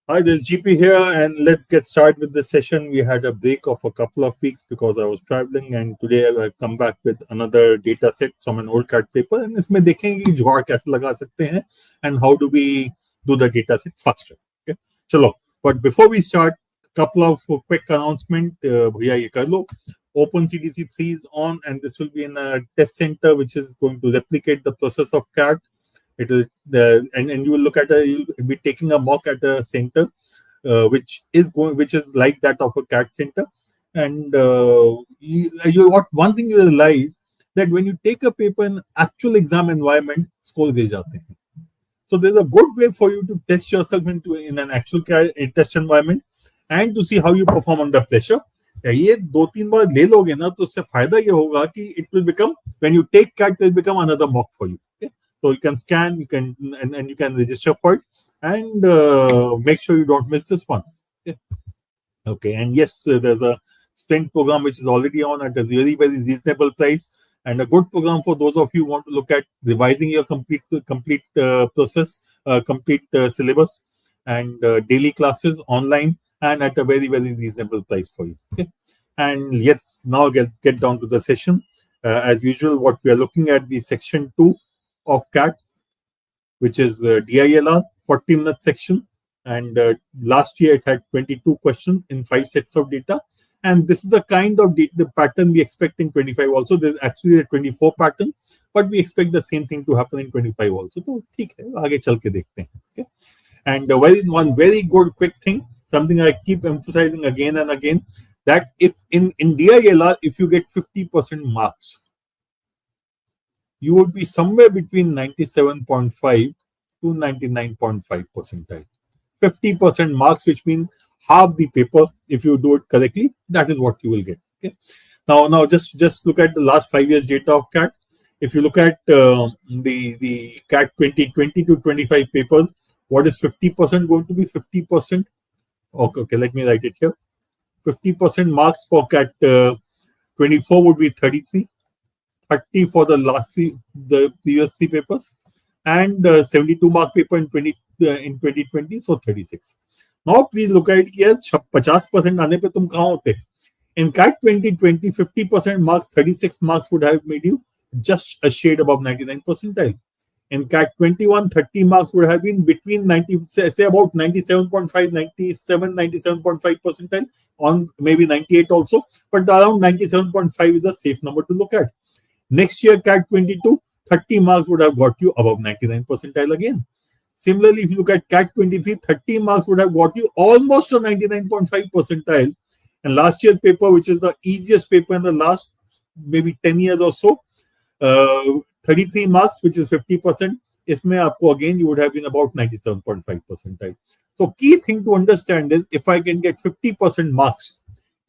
Hi, this is GP here, and let's get started with this session. We had a break of a couple of weeks because I was traveling, and today I come back with another data set from an old CAT paper. And इसमें देखेंगे कि जुगाड़ कैसे लगा सकते हैं, and how do we do the data set faster. Okay, चलो. But before we start, couple of quick announcement. भैया ये कर लो. OpenCDC 3 is on, and this will be in a test center which is going to replicate the process of CAT. It will and you will look at you'll be taking a mock at a center which is like that of a CAT center. And what one thing you realize that when you take a paper in actual exam environment, score गिर जाते हैं. So there's a good way for you to test yourself in an actual test environment and to see how you perform under pressure. ये 2-3 बार ले लोगे ना तो उससे फायदा ये होगा कि it will become, when you take CAT, it will become another mock for you. Okay? So you can scan, you can and you can register for it, and make sure you don't miss this one. Okay. And yes, there's a sprint program which is already on at a very, very reasonable price, and a good program for those of you who want to look at revising your complete process, complete syllabus, and daily classes online, and at a very, very reasonable price for you. Okay. And yes, now let's get down to the session. As usual, what we are looking at the section 2 of CAT, which is DILR 40-minute section. And last year it had 22 questions in 5 sets of data. And this is the kind of data pattern we expect in 25 also. There's actually a 24 pattern, but we expect the same thing to happen in 25 also. So, ठीक है, आगे चल के देखते हैं. Okay. And one very good quick thing, something I keep emphasizing again and again, that if in DILR, if you get 50% marks, you would be somewhere between 97.5 to 99.5 percentile. 50% marks, which means half the paper. If you do it correctly, that is what you will get. Okay. Now just look at the last 5 years data of CAT. If you look at the CAT 2020 to 25 papers, what is 50% going to be? 50%. Okay, let me write it here. 50% marks for CAT 24 would be 33. 30 for the previous 3 papers, and 72 mark paper in 2020, so 36. Now please look at it here. 50% आने पे तुम कहाँ होते? In CAT 2020, 50% marks, 36 marks would have made you just a shade above 99 percentile. In CAT 21, 30 marks would have been between 90, say about 97.5, 97, 97.5 percentile, on maybe 98 also, but around 97.5 is a safe number to look at. Next year, CAT 22, 30 marks would have got you above 99 percentile again. Similarly, if you look at CAT 23, 30 marks would have got you almost a 99.5 percentile. And last year's paper, which is the easiest paper in the last maybe 10 years or so, 33 marks, which is 50%. इसमें आपको again you would have been about 97.5 percentile. So key thing to understand is if I can get 50% marks,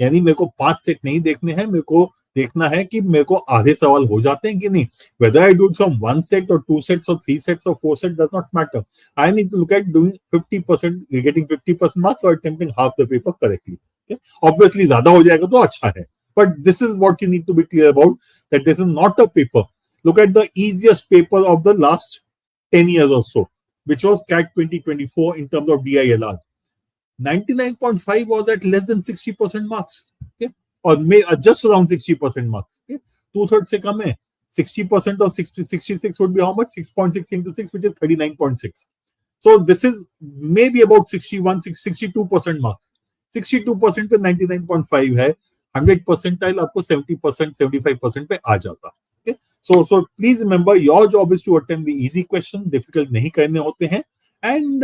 यानी मेरे को 5 set नहीं देखने हैं, मेरे को देखना है कि मेरे को आधे सवाल हो जाते हैं कि नहीं. Whether I do it from 1 set or 2 sets or 3 sets or 4 sets does not matter. I need to look at doing 50%, getting 50% marks or attempting half the paper correctly. Okay? Obviously, ज़्यादा हो जाएगा तो अच्छा है. But this is what you need to be clear about, that this is not a paper. Look at the easiest paper of the last 10 years or so, which was CAT 2024 in terms of DILR. 99.5 was at less than 60% marks. Okay? Or just around 60% marks. Okay? 2/3 से कम है. 60% of 66 would be how much? 6.6 into 6, which is 39.6. So this is maybe about 62% marks. 62% पे 99.5 है. 100 percentile आपको 70%, 75% पे आ जाता. Okay? So please remember, your job is to attempt the easy questions. Difficult नहीं करने होते हैं, and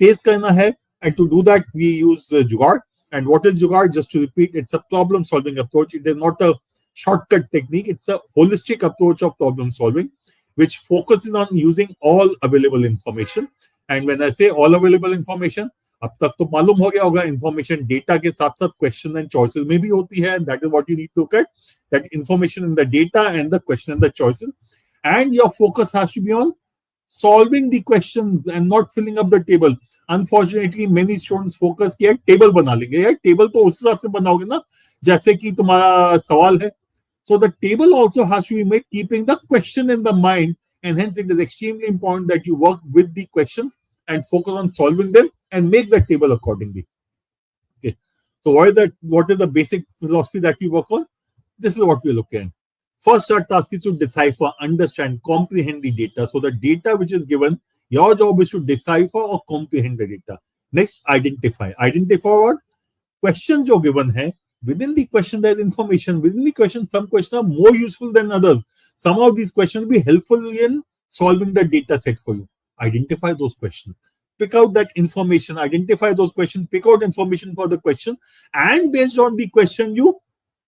तेज करना है. And to do that, we use Jugaad. And what is Jugaad? Just to repeat, it's a problem-solving approach. It is not a shortcut technique. It's a holistic approach of problem solving, which focuses on using all available information. And when I say all available information, अब तक तो मालूम हो गया होगा, information data के साथ साथ question and choices में भी होती है. And that is what you need to look at, that information in the data and the question and the choices. And your focus has to be on solving the questions and not filling up the table. Unfortunately, many students focus किया table बना लेंगे. यार table तो उस हिसाब से बनाओगे ना जैसे कि तुम्हारा सवाल है. So the table also has to be made keeping the question in the mind, and hence it is extremely important that you work with the questions and focus on solving them and make the table accordingly. Okay. So what is the basic philosophy that we work on? This is what we're looking at. First, our task is to decipher, understand, comprehend the data. So the data which is given, your job is to decipher or comprehend the data. Next, identify. Identify what? Question जो given है, within the question there is information. Within the question, some questions are more useful than others. Some of these questions will be helpful in solving the data set for you. Identify those questions. Pick out that information. Identify those questions. Pick out information for the question, and based on the question, you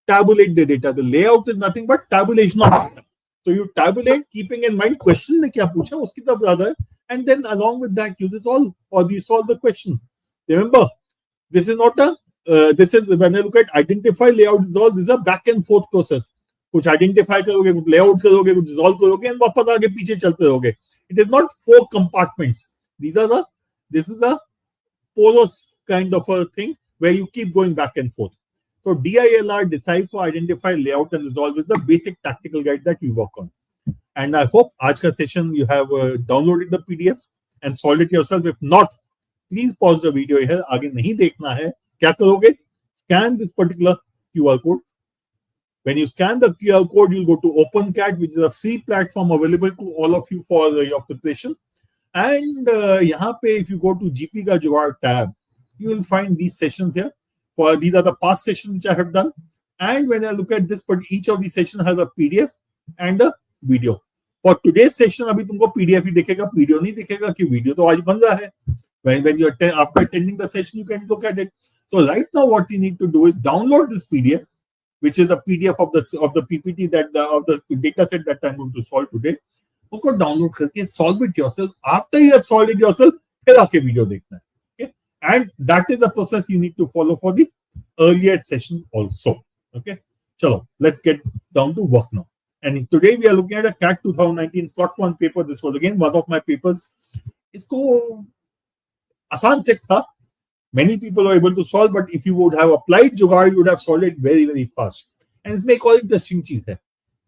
tabulate the data. The layout is nothing but tabulation of data. So you tabulate, keeping in mind question ने क्या पूछा, उसकी तरफ ज़्यादा है, and then along with that you solve or you solve the questions. Remember, this is not a this is when I look at identify, layout, resolve. This is a back and forth process. कुछ identify करोगे, कुछ layout करोगे, कुछ resolve करोगे, and वापस आगे पीछे चलते रहोगे. It is not 4 compartments. This is a porous kind of a thing where you keep going back and forth. So DILR, decipher, identify, layout, and resolve is the basic tactical guide that we work on. And I hope आज का session you have downloaded the PDF and solved it yourself. If not, please pause the video here. आगे नहीं देखना है. क्या करोगे? Scan this particular QR code. When you scan the QR code, you'll go to OpenCAT, which is a free platform available to all of you for your preparation. And यहाँ पे, if you go to GP का Jugaad tab, you will find these sessions here. For these are the past sessions which I have done. And when I look at this, but each of these sessions has a PDF and a video. For today's session, अभी तुमको PDF ही दिखेगा, video नहीं दिखेगा, कि video तो आज बन रहा है. When you after attending the session, you can look at it. So right now, what you need to do is download this PDF, which is a PDF of the PPT of the data set that I'm going to solve today. उसको download करके solve it yourself. After you have solved it yourself, फिर आके video देखना है. Okay, and that is the process you need to follow for the earlier sessions also. Okay, chalo, let's get down to work now. And today we are looking at a CLAT 2019 slot 1 paper. This was again one of my papers. इसको आसान set था. Many people are able to solve, but if you would have applied Jugaad, you would have solved it very, very fast. And इसमें एक और interesting चीज है.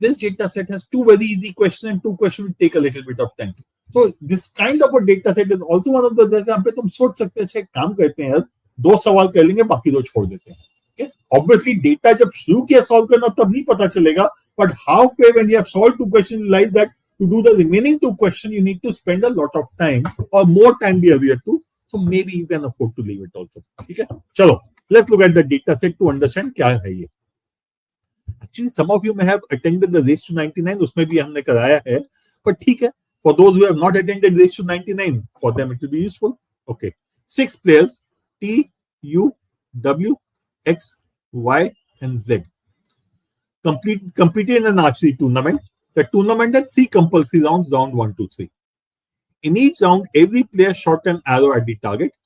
This data set has 2 very easy questions and 2 questions will take a little bit of time. So this kind of a data set is also one of the जहाँ पे तुम सोच सकते हैं, अच्छा काम करते हैं यार, 2 सवाल कर लेंगे, बाकी 2 छोड़ देते हैं. Okay? Obviously, data जब शुरू किया solve करना तब नहीं पता चलेगा, but halfway when you have solved 2 questions, you realize that to do the remaining 2 questions, you need to spend a lot of time or more time the earlier 2. So maybe you can afford to leave it also. Okay? Chalo, let's look at the data set to understand क्या है ये. Actually, some of you may have attended the race to 99. उसमें भी हमने कराया है, but ठीक है. For those who have not attended race to 99, for them it will be useful. Okay, 6 players, T, U, W, X, Y, and Z competed in an archery tournament. The tournament had 3 compulsory rounds, round 1, 2, 3. In each round, every player shot an arrow at the target,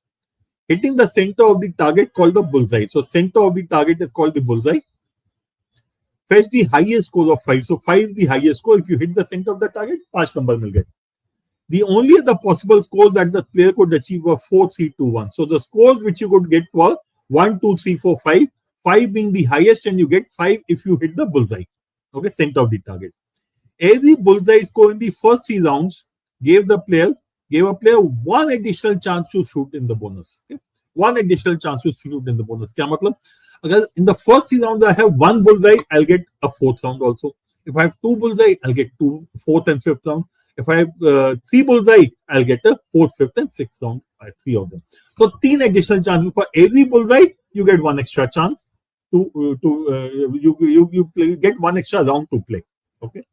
hitting the center of the target called the bullseye. So center of the target is called the bullseye. Fetch the highest score of 5. So 5 is the highest score. If you hit the center of the target, 5 number will get. The only other possible scores that the player could achieve were 4, 3, 2, 1. So the scores which you could get were 1, 2, 3, 4, 5. 5 being the highest, and you get 5 if you hit the bullseye. Okay, center of the target. Every bullseye score in the first 3 rounds gave a player 1 additional chance to shoot in the bonus. Okay? 1 additional chance to shoot in the bonus. क्या मतलब? अगर in the first 3 rounds I have 1 bullseye, I'll get a 4th round also. If I have 2 bullseye, I'll get 2 4th and 5th round. If I have 3 bullseye, I'll get a 4th, 5th, and 6th round. 3 of them. So 3 additional chances for every bullseye. You get 1 extra chance you get 1 extra round to play. Okay.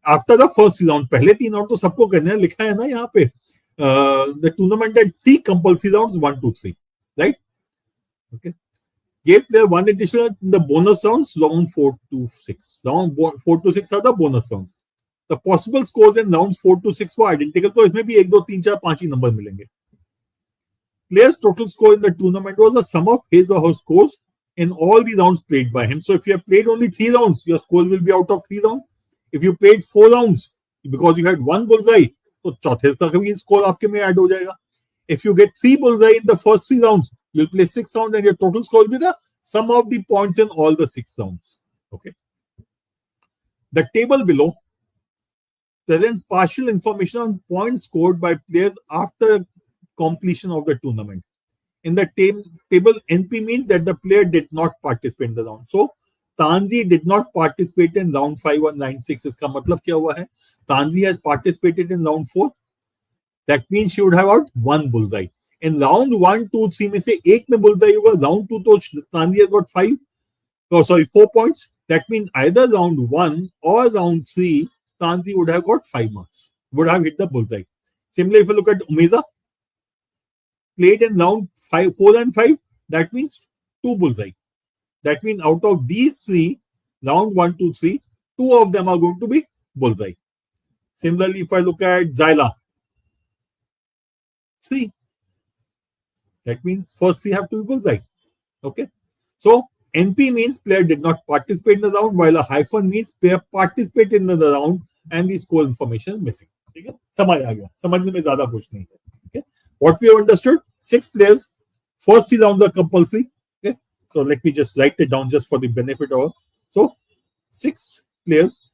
After the first round, पहले 3 round तो सबको करने हैं, लिखा है ना यहाँ पे. The tournament had 3 compulsory rounds, 1, 2, 3, right? Okay. Gave player 1 additional in the bonus rounds, round 4 to 6. Round 4 to 6 are the bonus rounds. The possible scores in rounds 4 to 6 were identical. तो इसमें भी 1, 2, 3, 4, 5 ही नंबर मिलेंगे. Player's total score in the tournament was the sum of his or her scores in all the rounds played by him. So if you have played only 3 rounds, your score will be out of 3 rounds. If you played 4 rounds, because you had 1 bullseye, तो चौथे तक भी score आपके में add हो जाएगा. If you get 3 bullseye in the first 3 rounds, you'll play 6 rounds and your total score will be the sum of the points in all the 6 rounds. Okay. The table below presents partial information on points scored by players after completion of the tournament. In the table, NP means that the player did not participate in the round. So Tanzi did not participate in round 5 और round 6. इसका मतलब क्या हुआ है? Tanzi has participated in round 4. That means she would have got one bullseye. In round 1, 2, 3 में से एक में bullseye होगा. Round 2 तो Tanzi has got 4 points. That means either round 1 or round 3, Tanzi would have got 5 marks. Would have hit the bullseye. Similarly, if you look at Umeza, played in round 4 and 5, that means 2 bullseye. That means out of these 3, round 1, 2, 3, 2 of them are going to be bullseye. Similarly, if I look at Zyla, 3. That means first 3 have to be bullseye. Okay. So NP means player did not participate in the round, while a hyphen means player participated in the round and the score information is missing. Okay. समझ आ गया. समझने में ज़्यादा कुछ नहीं है. Okay. What we have understood, 6 players, first 3 rounds are compulsory. Okay. So let me just write it down just for the benefit of all. So 6 players.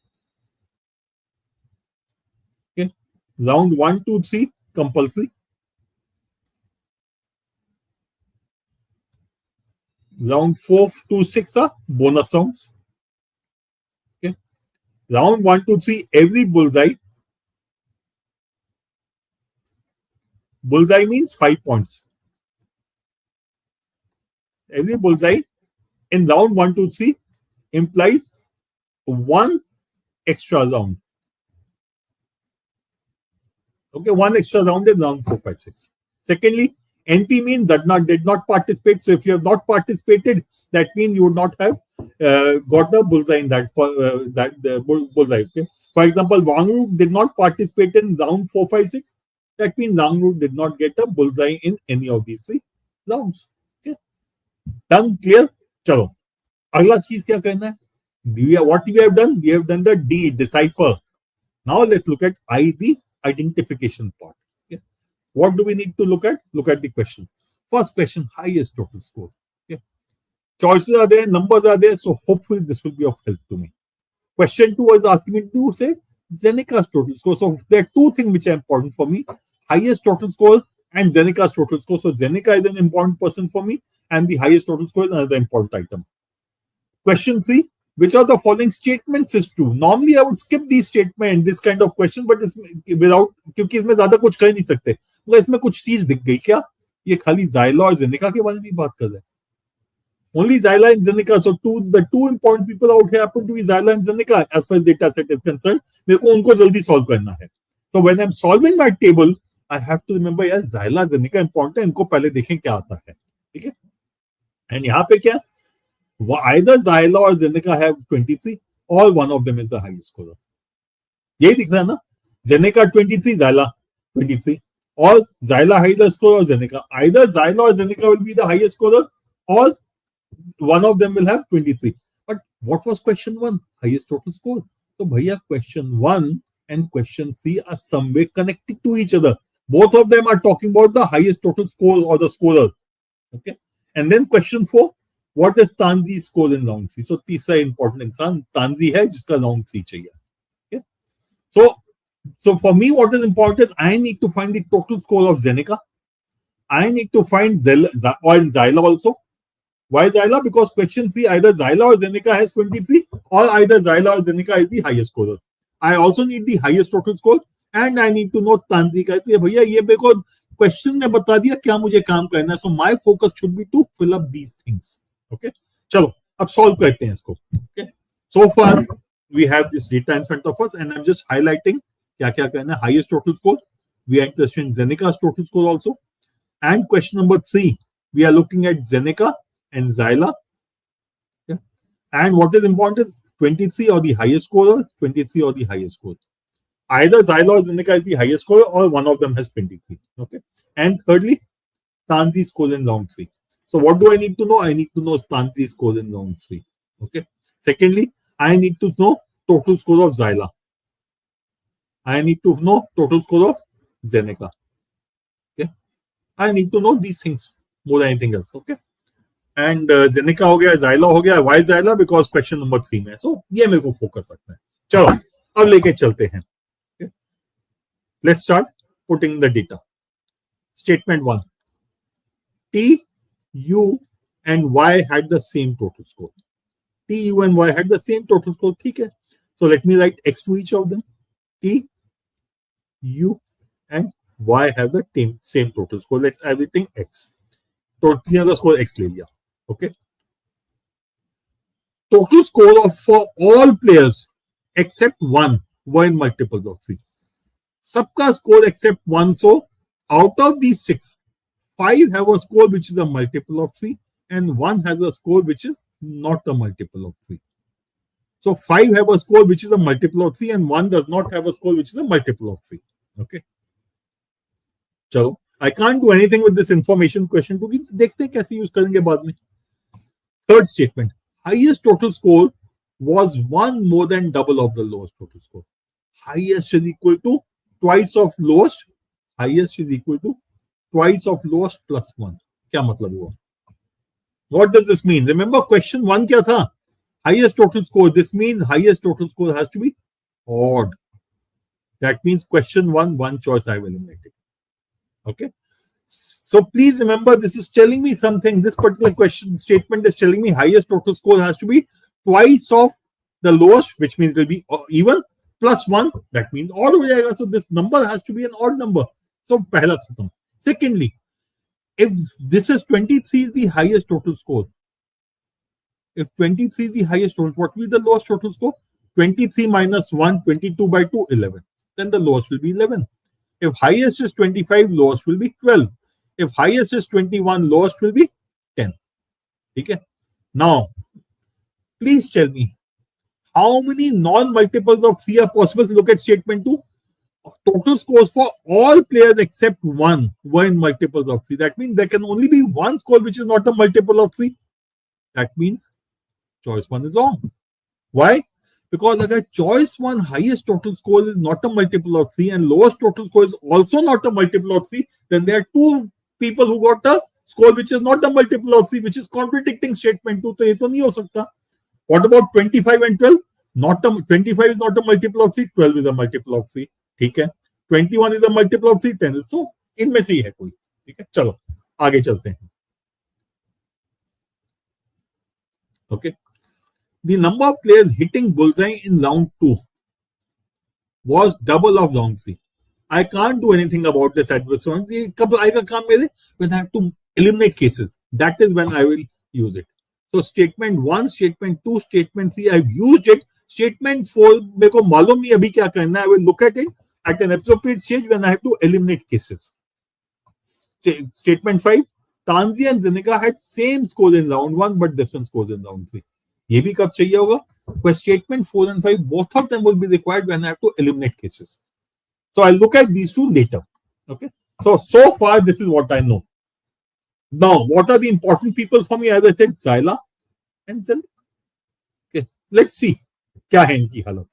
Okay. Round 1, 2, 3 compulsory. Round 4 to 6 are bonus rounds. Okay. Round 1 to 3, every bullseye. Bullseye means 5 points. Every bullseye in round 1 to 3 implies 1 extra round. Okay, 1 extra round in round 4, 5, 6. Secondly, NP means did not participate. So if you have not participated, that means you would not have got the bullseye in that bullseye. Okay. For example, Wangru did not participate in round 4, 5, 6. That means Wangru did not get a bullseye in any of these 3 rounds. Okay. Done? Clear? Chalo. अगला चीज क्या करना है? What we have done? We have done the D, decipher. Now let's look at I, the identification part. What do we need to look at? Look at the questions. First question, highest total score. Okay. Choices are there, numbers are there, so hopefully this will be of help to me. Question 2 was asking me to say Zenika's total score. So there are 2 things which are important for me. Highest total score and Zenika's total score. So Zenika is an important person for me and the highest total score is another important item. Question 3, which of the following statements is true? Normally I would skip these statements, this kind of question, but without, क्योंकि इसमें ज्यादा कुछ कर नहीं सकते. मतलब इसमें कुछ चीज दिख गई क्या? ये खाली Zyla और Zenika के बारे में बात कर रहे हैं. Only Zyla and Zenika. So the two important people out here happen to be Zyla and Zenika as far as data set is concerned. मेरे को उनको जल्दी solve करना है. So when I'm solving my table, I have to remember यार Zyla, Zenika important है. इनको पहले देखें क्या आता है. ठीक है? And यहाँ पे क्या? Either Zyla or Zenika have 23 or one of them is the highest scorer. यही दिख रहा है ना? Zenika 23, Zyla 23. Or Zyla highest scorer or Zenika. Either Zyla or Zenika will be the highest scorer or one of them will have 23. But what was question 1? Highest total score. So bhaiya, question 1 and question 3 are somewhere connected to each other. Both of them are talking about the highest total score or the scorer. Okay. And then question 4. What is Tanzi's score in round 3? So तीसरा important इंसान Tanzi है जिसका round 3 चाहिए. Okay. So for me, what is important is I need to find the total score of Zenika. I need to find Zyla also. Why Zyla? Because question 3, either Zyla or Zenika has 23 or either Zyla or Zenika is the highest scorer. I also need the highest total score and I need to know Tanzi का. तो भैया ये मेरे question ने बता दिया क्या मुझे काम करना है. So my focus should be to fill up these things. Okay. चलो अब solve करते हैं इसको. Okay. So far we have this data in front of us and I'm just highlighting क्या क्या करना है. Highest total score. We are interested in Zenika's total score also. And question number 3, we are looking at Zenika and Zyla. Okay. And what is important is 23 or the highest scorer, 23 or the highest scorer. Either Zyla or Zenika is the highest scorer or one of them has 23. Okay. And thirdly, Tanzi's score in round 3. So what do I need to know? I need to know Tanzi's score in round 3. Okay. Secondly, I need to know total score of Zyla. I need to know total score of Zenika. Okay. I need to know these things more than anything else. Okay. And Zenika हो गया, Zyla हो गया. Why Zyla? Because question number 3 में. So ये मेरे को focus रखना है. चलो अब लेके चलते हैं. Okay. Let's start putting the data. Statement 1. T, U and Y had the same total score. T, U and Y had the same total score. ठीक है. So let me write X to each of them. T, U and Y have the same total score. Let's everything X. तो तीनों का score X ले लिया. Okay. Total score for all players except one were in multiples of 3. Sabka score except 1. So out of these 6, 5 have a score which is a multiple of 3 and 1 has a score which is not a multiple of 3. So 5 have a score which is a multiple of 3 and 1 does not have a score which is a multiple of 3. Okay. चलो, I can't do anything with this information question क्योंकि देखते हैं कैसे use करेंगे बाद में. Third statement. Highest total score was 1 more than double of the lowest total score. Highest is equal to twice of lowest. Highest is equal to twice of lowest plus 1. क्या मतलब हुआ? What does this mean? Remember question 1 क्या था? Highest total score. This means highest total score has to be odd. That means question 1, one choice I have eliminated. Okay. So please remember, this is telling me something. This particular question statement is telling me highest total score has to be twice of the lowest, which means it will be even, plus 1. That means odd ho jayega. So this number has to be an odd number. So pehla khatam. Secondly, if this is 23 is the highest total score. If 23 is the highest total, what will be the lowest total score? 23 minus 1, 22 by 2, 11. Then the lowest will be 11. If highest is 25, lowest will be 12. If highest is 21, lowest will be 10. Okay. Now, please tell me how many non-multiples of 3 are possible. Look at statement 2. Total scores for all players except 1 were in multiples of 3. That means there can only be one score which is not a multiple of 3. That means choice 1 is wrong. Why? Because if choice 1 highest total score is not a multiple of 3 and lowest total score is also not a multiple of 3, then there are 2 people who got a score which is not a multiple of 3, which is contradicting statement 2. So ये तो नहीं हो सकता. What about 25 and 12? 25 is not a multiple of 3, 12 is a multiple of 3. ठीक है. 21 is a multiple of 3, 10 is. So इनमें से ही है कोई. ठीक है. चलो आगे चलते हैं. Okay. The number of players hitting bullseye in round 2 was double of round 3. I can't do anything about this at this point. When I have to eliminate cases, that is when I will use it. So statement 1, statement 2, statement 3, I've used it. Statement 4, मेरे को मालूम नहीं अभी क्या करना है. I will look at it at an appropriate stage when I have to eliminate cases. Statement 5, Tanzi and Zeneca had same scores in round 1 but different scores in round 3. ये भी कब चाहिए होगा? Because statement 4 and 5, both of them will be required when I have to eliminate cases. So I'll look at these two later. Okay. So far, this is what I know. Now, what are the important people for me? As I said, Zyla and Zel. Okay. Let's see. क्या है इनकी हालत?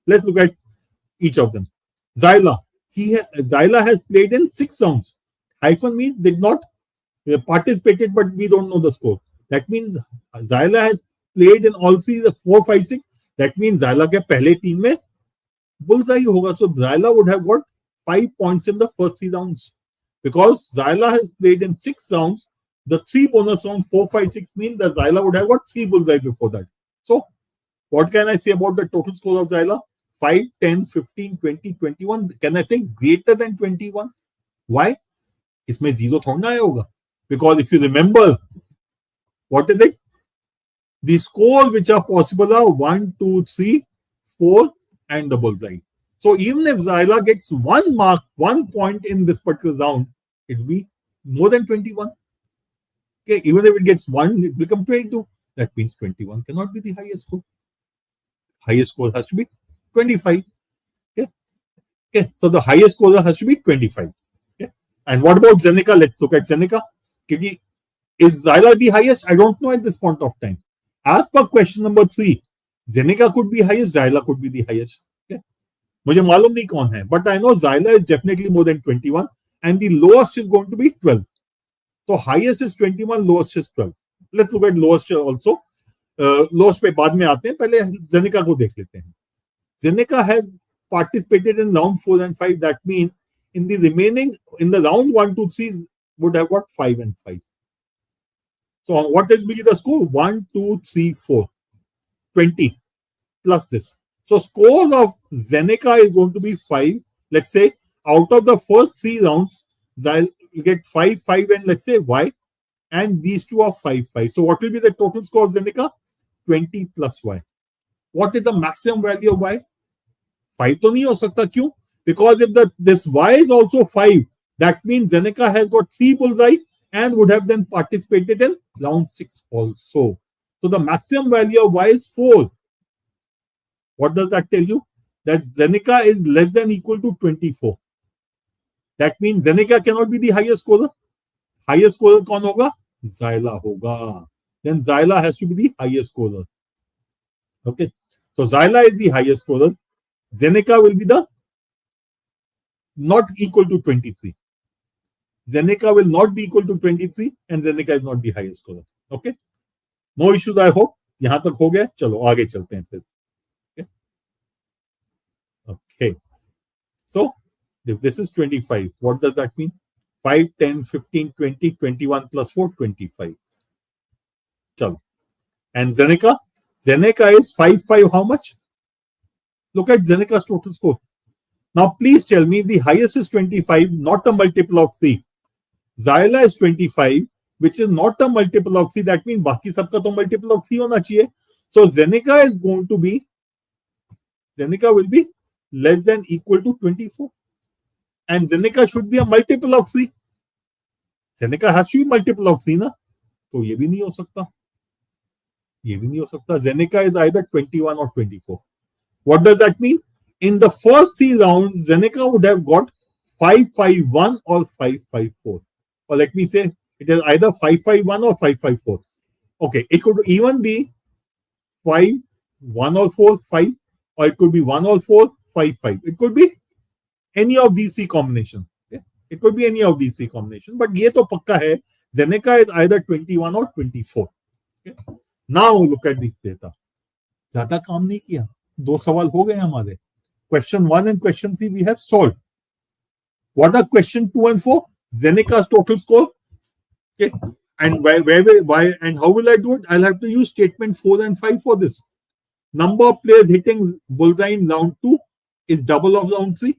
Let's look at each of them. Zyla. Zyla has played in 6 rounds. Hyphen means did not participated, but we don't know the score. That means Zyla has played in all 3, the 4, 5, 6. That means Zyla के पहले 3 में bullseye होगा. So Zyla would have got 5 points in the first 3 rounds. Because Zyla has played in 6 rounds, the 3 bonus rounds, 4, 5, 6 mean that Zyla would have got 3 bullseye before that. So what can I say about the total score of Zyla? 5, 10, 15, 20, 21. Can I say greater than 21? Why? इसमें 0 थोड़ा आया होगा. Because if you remember, what is it? The scores which are possible are 1, 2, 3, 4 and the bullseye. So even if Zyla gets 1 mark, 1 point in this particular round, it will be more than 21. Okay, even if it gets 1, it becomes 22. That means 21 cannot be the highest score. Highest score has to be 25. Okay, so the highest score has to be 25. Okay, and what about Zeneca? Let's look at Zeneca. Is Zyla the highest? I don't know at this point of time. As per question number 3, Zeneca could be highest, Zyla could be the highest. Okay, मुझे मालूम नहीं कौन है, but I know Zyla is definitely more than 21, and the lowest is going to be 12. So highest is 21, lowest is 12. Let's look at lowest also. Lowest पे बाद में आते हैं, पहले Zeneca को देख लेते हैं. Zeneca has participated in round 4 and 5. That means in the remaining, in the round 1, 2, 3 would have got 5 and 5. So what will be the score? 1, 2, 3, 4. 20 plus this. So score of Zeneca is going to be 5. Let's say out of the first 3 rounds, they'll get 5, 5 and let's say Y. And these two are 5, 5. So what will be the total score of Zeneca? 20 plus Y. What is the maximum value of Y? 5 तो नहीं हो सकता, क्यों? Because if this Y is also 5, that means Zeneca has got 3 bullseye and would have then participated in round 6 also. So the maximum value of Y is 4. What does that tell you? That Zeneca is less than equal to 24. That means Zeneca cannot be the highest scorer. Highest scorer कौन होगा? Xyla होगा. Then Xyla has to be the highest scorer. Okay. So Xyla is the highest scorer. Zeneca will be the not equal to 23. Zeneca will not be equal to 23 and Zeneca is not the highest scorer. Okay. No issues, I hope. यहां तक हो गया. चलो आगे चलते हैं फिर. Okay. So if this is 25, what does that mean? 5, 10, 15, 20, 21 plus 4, 25. Chalo. And Zeneca? Zeneca is 5, 5, how much? Look at Zeneca's total score. Now, please tell me the highest is 25, not a multiple of 3. Xyla is 25, which is not a multiple of 3. That means बाकी सबका तो multiple of 3 होना चाहिए. So Zeneca is going to be, Zeneca will be less than equal to 24. And Zeneca should be a multiple of 3. Zeneca has to be multiple of 3 ना. तो ये भी नहीं हो सकता. ये भी नहीं हो सकता. Zeneca is either 21 or 24. What does that mean? In the first 3 rounds, Zeneca would have got 5-5-1 or 5-5-4. Or let me say, it is either 5-5-1 or 5-5-4. Okay, it could even be 5-1 or 4-5, or it could be 1 or 4-5-5. It could be any of these 3 combinations. Okay? It could be any of these 3 combinations. But ये तो पक्का है, Zeneca is either 21 or 24. Okay? Now look at this data. ज़्यादा काम नहीं किया. 2 सवाल हो गए हमारे. Question 1 and question 3 we have solved. What are question 2 and 4? Zeneca's total score. Okay. And why and how will I do it? I'll have to use statement 4 and 5 for this. Number of players hitting bullseye in round 2 is double of round 3.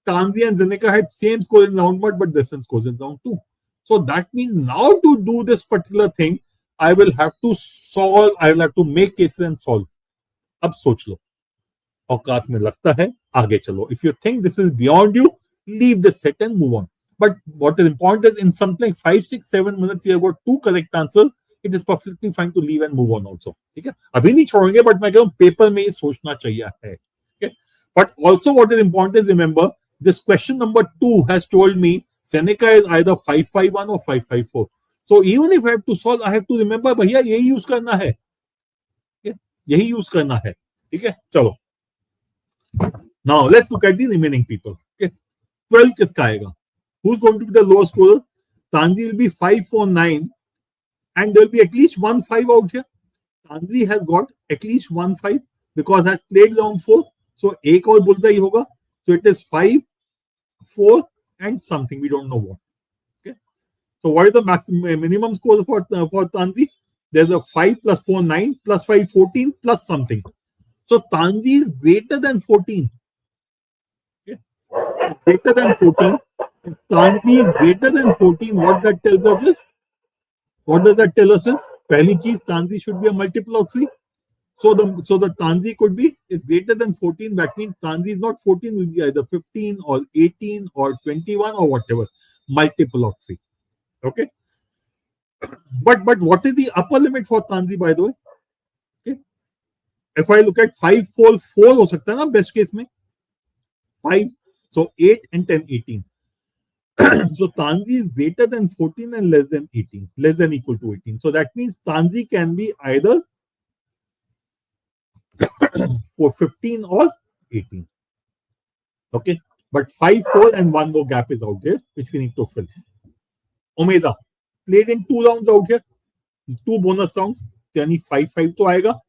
Tanzi and Zeneca had same score in round 1 but different scores in round 2. So that means now to do this particular thing, I will have to solve, I will have to make cases and solve. अब सोच लो. औकात में लगता है, आगे चलो. If you think this is beyond you, leave the set and move on. But what is important is in something like 5, 6, 7 minutes, you have got 2 correct answers. It is perfectly fine to leave and move on also. ठीक है? अभी नहीं छोड़ेंगे, but मैं कह रहा हूँ paper में ही सोचना चाहिए है. Okay? But also what is important is remember, this question number 2 has told me Zeneca is either 5-5-1 or 5-5-4. So even if I have to solve, I have to remember भैया यही यूज करना है. यही use करना है. ठीक है? चलो. Now let's look at the remaining people. Okay, 12 किसका आएगा? Who's going to be the lowest scorer? Tanzi will be 5-4-9, and there will be at least 1-5 out here. Tanzi has got at least 1-5 because has played round 4. So एक और bullseye होगा. So it is 5, 4, and something we don't know what. Okay. So what is the maximum minimum score for Tanzi? There's a 5 plus 4 9 plus 5 14 plus something. So Tanzi is greater than 14. Okay. Greater than 14. If Tanzi is greater than 14, what that tells us is, what does that tell us is, पहली चीज Tanzi should be a multiple of 3. So the Tanzi could be is greater than 14. That means Tanzi is not 14, will be either 15 or 18 or 21 or whatever. Multiple of 3. Okay. But what is the upper limit for Tanzi, by the way? Okay. If I look at 5-4-4 हो सकता है ना best case में 5. So 8 and 10, 18. So Tanzi is greater than 14 and less than 18, less than equal to 18. So that means Tanzi can be either for 15 or 18. Okay. But 5, 4 and 1 more gap is out there, which we need to fill. Omeza played in 2 rounds out here, 2 bonus rounds. यानी 5-5 तो आएगा.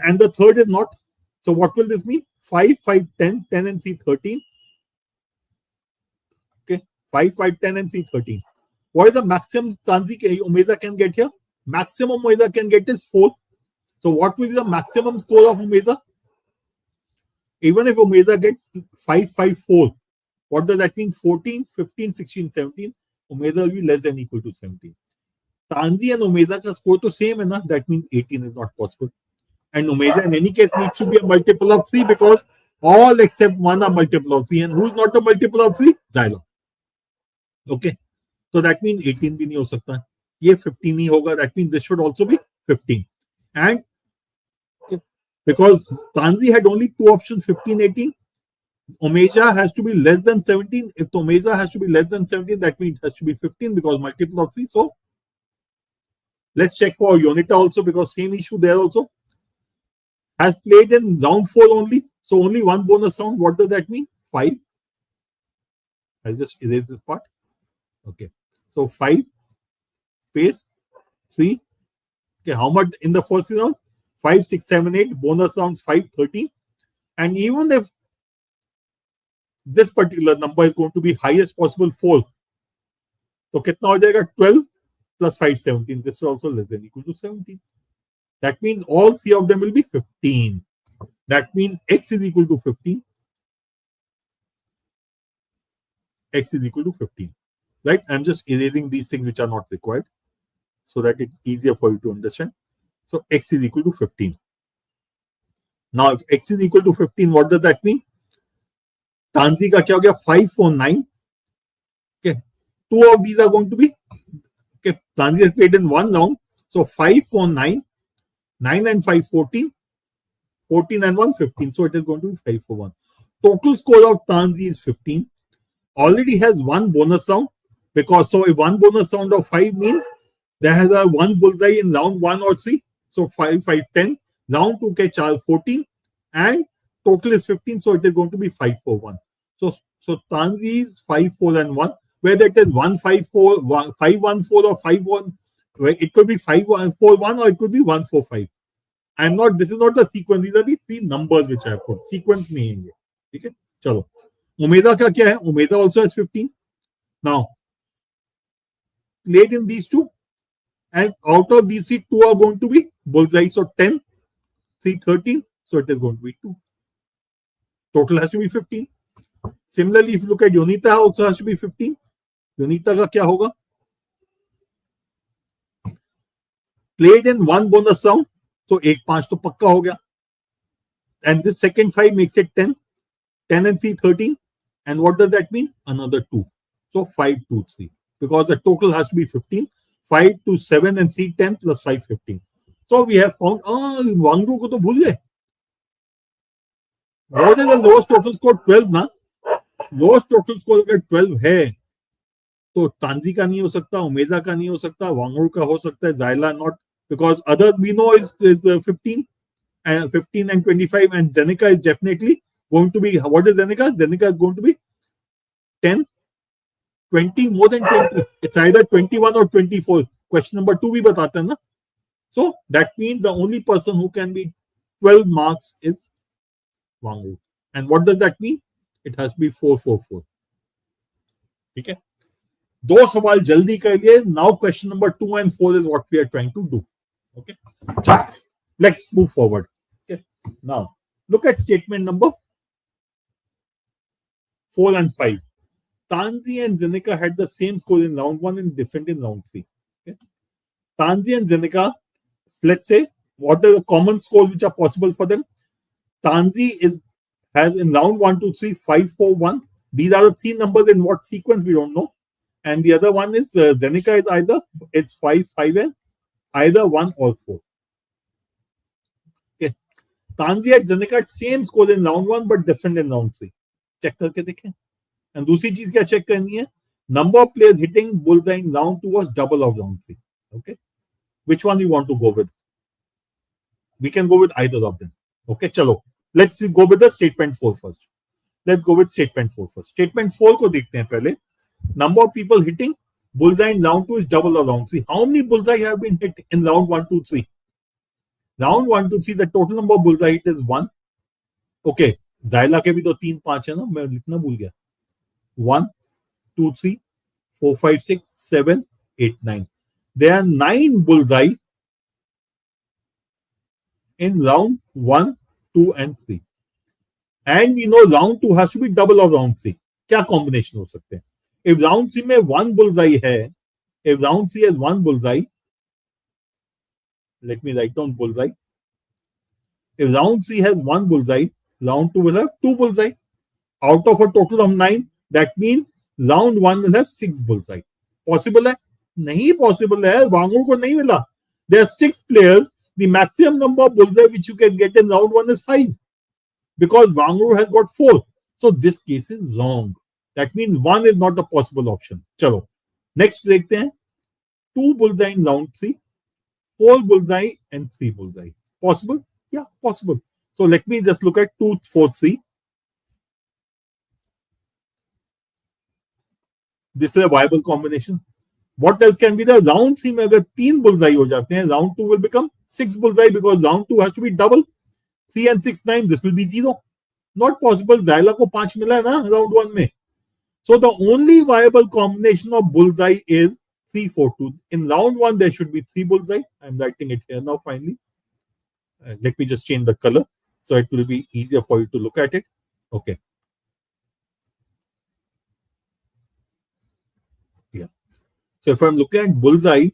And the third is not. So what will this mean? 5, 5, 10, 10 and 3, 13. 5, 5, 10, and C13. What is the maximum Omeza can get here? Maximum Omeza can get is 4. So what will be the maximum score of Omeza? Even if Omeza gets 5, 5, 4, what does that mean? 14, 15, 16, 17. Omeza will be less than or equal to 17. Tanzi and Omeza ka score to same, na? That means 18 is not possible. And Omeza in any case needs to be a multiple of 3 because all except one are multiple of 3. And who's not a multiple of 3? Xylem. Okay. So that means 18 भी नहीं हो सकता. ये 15 ही होगा. That means this should also be 15. And okay, because Tanzi had only two options, 15, 18. Omeza has to be less than 17. If Omeza has to be less than 17, that means it has to be 15 because multiple of 3. So let's check for Yonita also because same issue there also. Has played in round 4 only. So only one bonus round. What does that mean? 5. I'll just erase this part. Okay. So 5 space 3. Okay. How much in the first round? 5, 6, 7, 8. Bonus rounds 5, 13. And even if this particular number is going to be highest possible 4. So kitna ho jayega? 12 plus 5, 17. This is also less than or equal to 17. That means all 3 of them will be 15. That means x is equal to 15. X is equal to 15. Right? I'm just erasing these things which are not required so that it's easier for you to understand. So x is equal to 15. Now, if x is equal to 15, what does that mean? Tanzi ka kya ho gaya? 5, 4, 9. Okay. 2 of these are going to be. Okay. Tanzi has played in one round. So 5, 4, 9. 9 and 5, 14. 14 and 1, 15. So it is going to be 5 for 1. Total score of Tanzi is 15. Already has one bonus round. Because so if one bonus round of 5 means there has a one bullseye in round 1 or 3. So 5, 5, 10. Round 2 ke 4, 14. And total is 15. So it is going to be 5, 4, 1. So Tanzi is 5, 4 and 1. Whether it is 1, 5, 4, 1, 5, 1, 4 or 5, 1. It could be 5, 1, 4, 1 or it could be 1, 4, 5. This is not the sequence. These are the 3 numbers which I have put. Sequence nahi hai ye. Okay? Chalo. Omeza ka kya hai? Omeza also has 15. Now, played in these 2. And out of these 2 are going to be bullseye. So 10, 3, 13. So it is going to be 2. Total has to be 15. Similarly, if you look at Yonita, also has to be 15. Yonita ka kya hoga? Played in one bonus round. So 8, 5 to pakka ho gaya. And this second 5 makes it 10. 10 and 3, 13. And what does that mean? Another 2. So 5, 2, 3. Because the total has to be 15. 5 to 7 and 3, 10 plus 5, 15. So we have found, Wangru ko to bhul gaye. What is the lowest total score? 12 na? Lowest total score अगर 12 है तो तांजी का नहीं हो सकता, ओमेजा का नहीं हो सकता, वांगुर का हो सकता है, Xyla not, because others we know is 15 and 15 and 25, and Zeneca is definitely going to be, what is Zeneca? Zeneca is going to be 10, 20, more than 20. It's either 21 or 24. Question number 2 भी बताता है ना. So that means the only person who can be 12 marks is Wangu. And what does that mean? It has to be 4, 4, 4. Okay. 2 सवाल जल्दी कर लिए. Now question number 2 and 4 is what we are trying to do. Okay. Let's move forward. Okay. Now look at statement number 4 and 5. Tanzi and Zeneca had the same score in round 1 and different in round 3. Okay. Tanzi and Zeneca, let's say, what are the common scores which are possible for them? Tanzi has in round 1, 2, 3, 5, 4, 1. These are the 3 numbers in what sequence we don't know. And the other one is Zeneca is 5, 5 and either 1 or 4. Okay. Tanzi and Zeneca had same score in round 1 but different in round 3. Check करके देखें. And दूसरी चीज क्या check करनी है? Number of players hitting bullseye in round 2 was double of round 3. Okay. Which one you want to go with? We can go with either of them. Okay, chalo. Let's go with the statement 4 first. Let's go with statement 4 first. Statement 4 को देखते हैं पहले. Number of people hitting bullseye in round 2 is double of round 3. How many bullseye have been hit in round 1, 2, 3? Round 1, 2, 3, the total number of bullseye hit is 1. Okay. Xyla के भी तो 3, 5 है ना, मैं लिखना भूल गया. 1, 2, 3, 4, 5, 6, 7, 8, 9. There are 9 bullseye in round 1, 2 and 3. And we know round 2 has to be double of round 3. क्या combination हो सकते हैं? If round 3 में 1 bullseye है, if round 3 has 1 bullseye, let me write down bullseye. If round 3 has 1 bullseye, round 2 will have 2 bullseye. Out of a total of 9, that means round 1 will have 6 bullseye. Possible है? नहीं possible है. वांगुर को नहीं मिला. There are 6 players. The maximum number of bullseye which you can get in round 1 is 5. Because Wangur has got 4. So this case is wrong. That means 1 is not a possible option. चलो. Next देखते हैं. 2 bullseye in round 3. 4 bullseye and 3 bullseye. Possible? Yeah, possible. So let me just look at 2, 4, 3. This is a viable combination. What else can be there? Round 3 में अगर 3 bullseye हो जाते हैं, round 2 will become 6 bullseye because round 2 has to be double. 3 and 6, 9. This will be 0. Not possible. Zyla को 5 मिला है ना round 1 में. So the only viable combination of bullseye is 3, 4, 2. In round 1, there should be 3 bullseye. I'm writing it here now finally. Let me just change the color so it will be easier for you to look at it. Okay. Yeah. So if I'm looking at bullseye,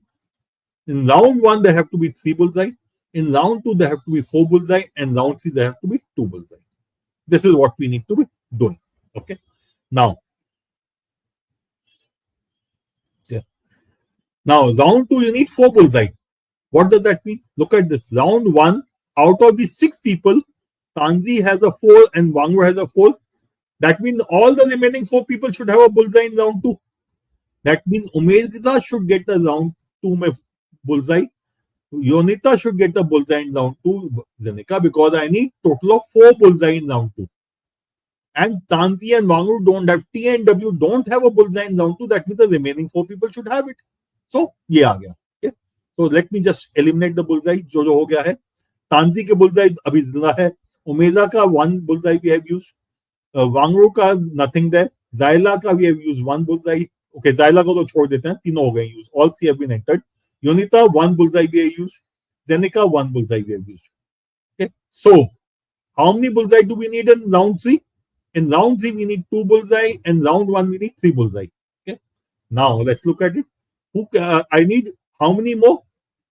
in round 1, there have to be 3 bullseye. In round 2, there have to be 4 bullseye. And round 3, there have to be 2 bullseye. This is what we need to be doing. Okay. Now, round 2, you need 4 bullseye. What does that mean? Look at this. Round 1, out of the 6 people, Tanzi has a 4 and Wangur has a 4. That means all the remaining 4 people should have a bullseye in round 2. That means Umeza should get a round 2 mein bullseye. Yonita should get a bullseye in round 2, Zeneca, because I need total of 4 bullseye in round 2. And Tanzi and Wangur don't have, T and W don't have a bullseye in round 2. That means the remaining 4 people should have it. So, ये आ गया. Okay? So, let me just eliminate the bullseye. जो हो गया है. Tanzi के bullseye अभी जिंदा है. Umeza का 1 bullseye we have used. Wangur का nothing there. Zyla का we have used 1 bullseye. Okay, Zyla को तो छोड़ देते हैं. तीनों हो गए use. All 3 have been entered. Yonita, 1 bullseye we have used. Zeneca, 1 bullseye we have used. Okay. So, how many bullseye do we need in round 3? In round 3, we need 2 bullseye. And round 1, we need 3 bullseye. Okay. Now, let's look at it. I need how many more?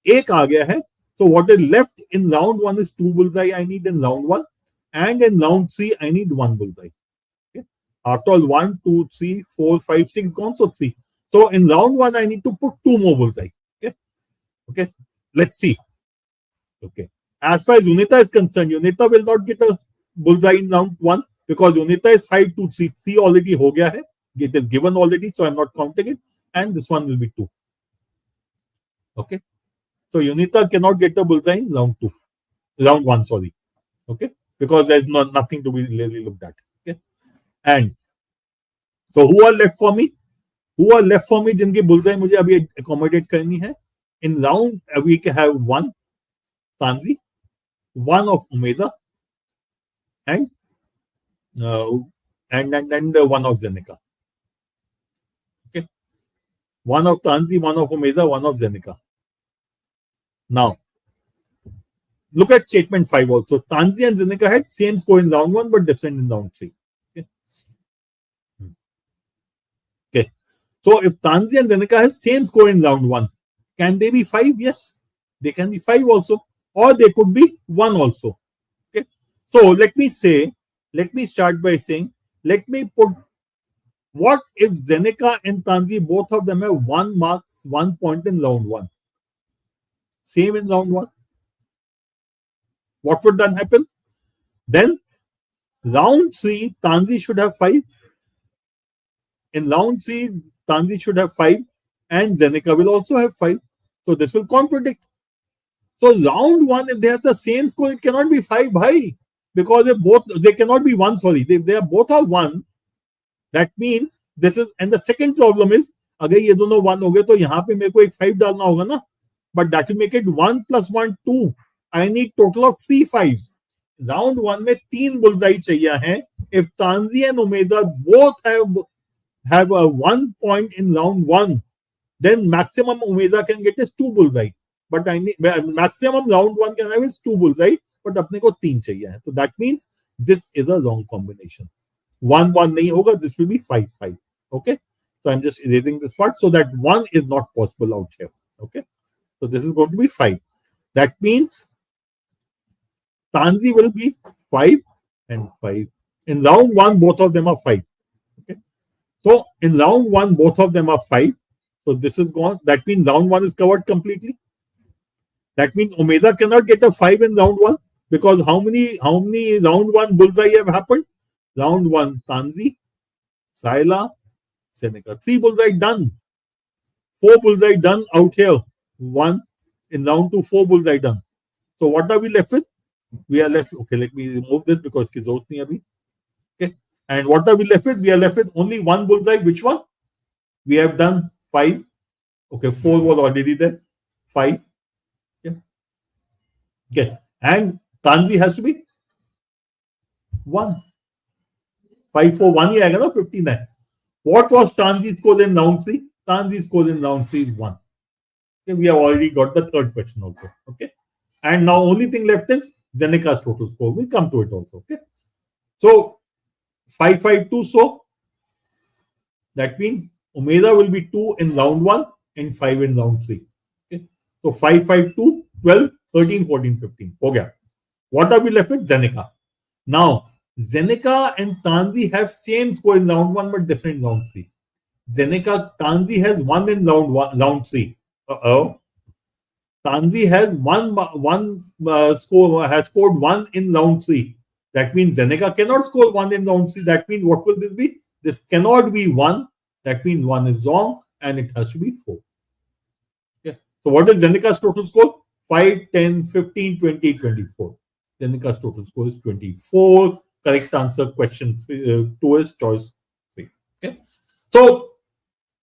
1 आ गया है. So, what is left in round 1 is 2 bullseye I need in round 1. And in round 3, I need 1 bullseye. Okay. After all, 1, 2, 3, 4, 5, 6 gone. So, 3. So, in round 1, I need to put 2 more bullseye. Okay, let's see. Okay, as far as Unita is concerned, Unita will not get a bullseye in round 1 because Unita is 5, 2, 3. 3 already ho gaya hai. It is given already, so I'm not counting it. And this one will be 2. Okay, so Unita cannot get a bullseye in round 2. Round 1, sorry. Okay, because there's nothing to be really looked at. Okay, and so who are left for me? Who are left for me? जिनकी bullseye मुझे अभी accommodate करनी है. In round, we can have 1 Tanzi, 1 of Umeza, and 1 of Zeneca. Okay, 1 of Tanzi, 1 of Umeza, 1 of Zeneca. Now, look at statement 5 also. Tanzi and Zeneca had same score in round 1 but different in round 3. Okay. Okay. So if Tanzi and Zeneca have same score in round 1, can they be 5? Yes, they can be 5 also, or they could be 1 also. Okay. So let me start by saying, let me put, what if Zeneca and Tanzi, both of them have 1 marks, 1 point in round 1? Same in round 1. What would then happen? Then round 3, Tanzi should have 5. In round 3, Tanzi should have 5. And Zeneca will also have 5. So this will contradict. So round 1, if they have the same score, it cannot be 5 high. Because they cannot be 1, sorry. They are both are 1. That means this is, and the second problem is, अगर ये दोनों 1 हो गए तो यहाँ पे मेरे को एक 5 डालना होगा ना. But that will make it 1 plus 1, 2. I need total of 3 5s. Round 1 में 3 bullseye चाहिए हैं. If Tanzi and Umeza both have have a 1 point in round 1, then maximum Umeza can get is 2 bullseye. But I need maximum round 1 can have is 2 bullseye, but apne ko 3 chahiye hai. So that means this is a wrong combination. 1-1 nahi hoga, this will be 5-5. Okay. So I'm just erasing this part so that 1 is not possible out here. Okay. So this is going to be 5. That means Tanzi will be 5 and 5. In round 1, both of them are 5. Okay. So in round 1, both of them are 5. So this is gone. That means round 1 is covered completely. That means Umeza cannot get a 5 in round 1 because how many round 1 bullseye have happened? Round 1 Tanzi, Saila, Seneca. 3 bullseye done. 4 bullseye done out here. 1 in round 2, 4 bullseye done. So what are we left with? We are left. Okay, let me remove this because it's not abhi. Okay, and what are we left with? We are left with only 1 bullseye. Which one? We have done 5. Okay, 4 was already there. 5. Okay. Okay. And Tanzi has to be 1. 5 for 1 year, 59. What was Tanzi's score in round 3? Tanzi's score in round 3 is 1. Okay, we have already got the third question also. Okay. And now only thing left is Zeneca's total score. We'll come to it also. Okay. So 5-5-2. So that means Umeza will be 2 in round 1 and 5 in round 3. Okay. So 5-5-2, 12, 13, 14, 15. Okay. What are we left with? Zeneca. Now, Zeneca and Tanzi have same score in round 1 but different in round 3. Tanzi has 1 in round 3. Tanzi has has scored 1 in round 3. That means Zeneca cannot score 1 in round 3. That means what will this be? This cannot be 1. That means 1 is wrong and it has to be 4. Okay. So what is Zeneca's total score? 5, 10, 15, 20, 24. Zeneca's total score is 24. Correct answer question 2 is choice 3. Okay. So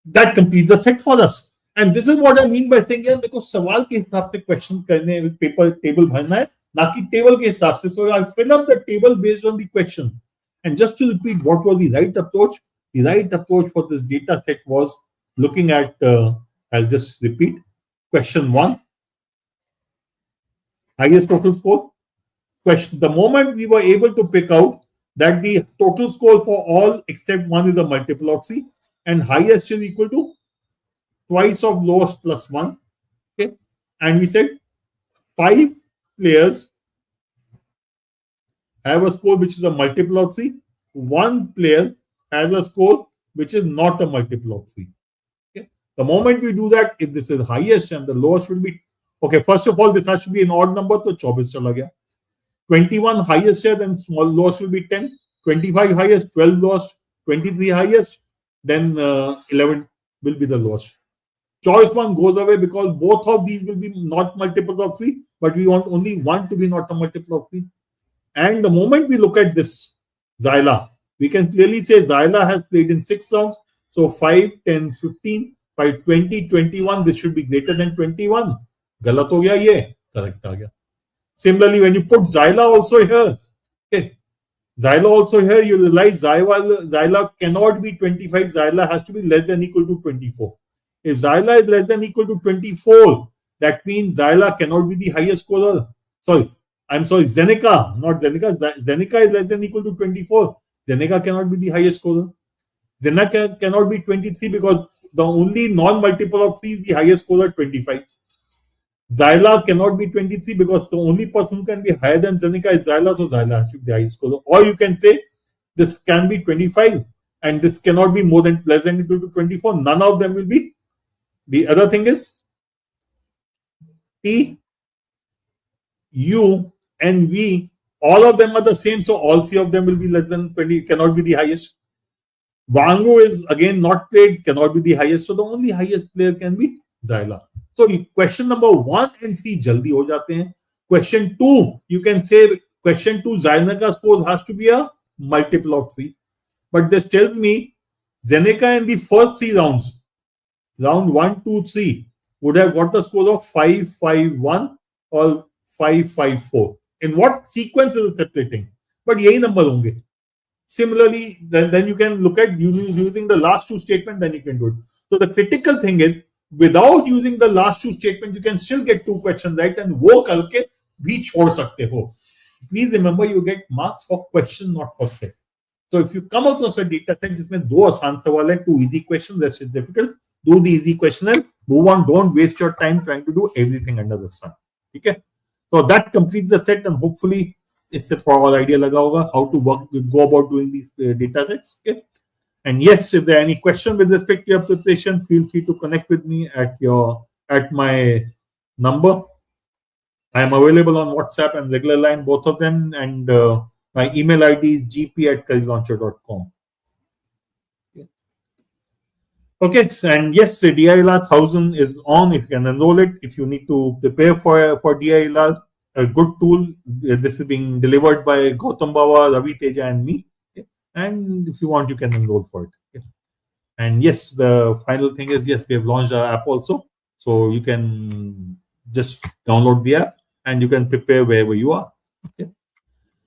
that completes the set for us. And this is what I mean by saying, यार because सवाल के हिसाब से question करने paper table भरना है ना कि टेबल के हिसाब से. So I fill up the table based on the questions. And just to repeat, what was the right approach? The right approach for this data set was looking at, I'll just repeat, question 1, highest total score. Question, the moment we were able to pick out that the total score for all except 1 is a multiple of 3 and highest is equal to twice of lowest plus 1. Okay. And we said 5 players have a score which is a multiple of 3. 1 player has a score which is not a multiple of 3. Okay. The moment we do that, if this is highest and the lowest will be, okay, first of all, this has to be an odd number, so 24 chala gaya. 21 highest here, then small lowest will be 10. 25 highest, 12 lowest, 23 highest, then 11 will be the lowest. Choice 1 goes away because both of these will be not multiples of 3, but we want only 1 to be not a multiple of 3. And the moment we look at this Xyla, we can clearly say Xyla has played in 6 rounds. So 5, 10, 15, 5, 20, 21. This should be greater than 21. Galat ho gaya ye, correct aa gaya. Similarly, when you put Xyla also here, okay, Xyla also here, you realize Xyla cannot be 25. Xyla has to be less than equal to 24. If Xyla is less than equal to 24, that means Xyla cannot be the highest scorer. Zeneca, not Zeneca. Zeneca is less than equal to 24. Zeneca cannot be the highest scorer. Zeneca cannot be 23 because the only non-multiple of 3 is the highest scorer, 25. Xyla cannot be 23 because the only person who can be higher than Zeneca is Xyla, so Xyla has to be the highest scorer. Or you can say this can be 25 and this cannot be less than equal to 24. None of them will be. The other thing is T, U, and V, all of them are the same, so all 3 of them will be less than 20, cannot be the highest. Wangu is again not played, cannot be the highest, so the only highest player can be Xyla. So question number 1 and 3 jaldi ho jate hain. Question 2, you can say question 2, Zeneca score has to be a multiple of 3. But this tells me Zeneca in the first 3 rounds, round 1, 2, 3, would have got the score of 5, 5, 1 or 5, 5, 4. In what sequence is it separating? But यही number होंगे. Similarly, then you can look at using the last two statements, then you can do it. So the critical thing is, without using the last two statements, you can still get two questions right, and वो करके भी छोड़ सकते हो. Please remember, you get marks for question, not for set. So if you come across a data set जिसमें दो आसान सवाल है, two easy questions, that's difficult, do the easy question and move on. Don't waste your time trying to do everything under the sun. Okay? So that completes the set, and hopefully इससे थोड़ा और idea लगा होगा how to go about doing these data sets. Okay? And yes, if there are any questions with respect to your preparation, feel free to connect with me at my number. I am available on WhatsApp and regular line, both of them, and my email ID is gp@careerlauncher.com. Okay, and yes, the DILR 1000 is on. If you can enroll it, if you need to prepare for DILR, a good tool. This is being delivered by Gautam Bawa, Ravi Teja, and me. Okay? And if you want, you can enroll for it. Okay? And yes, the final thing is, yes, we have launched our app also, so you can just download the app and you can prepare wherever you are. Okay.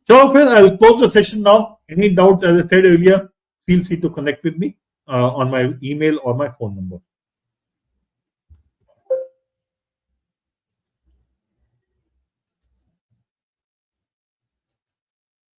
So, friends, I will close the session now. Any doubts, as I said earlier, feel free to connect with me on my email or my phone number.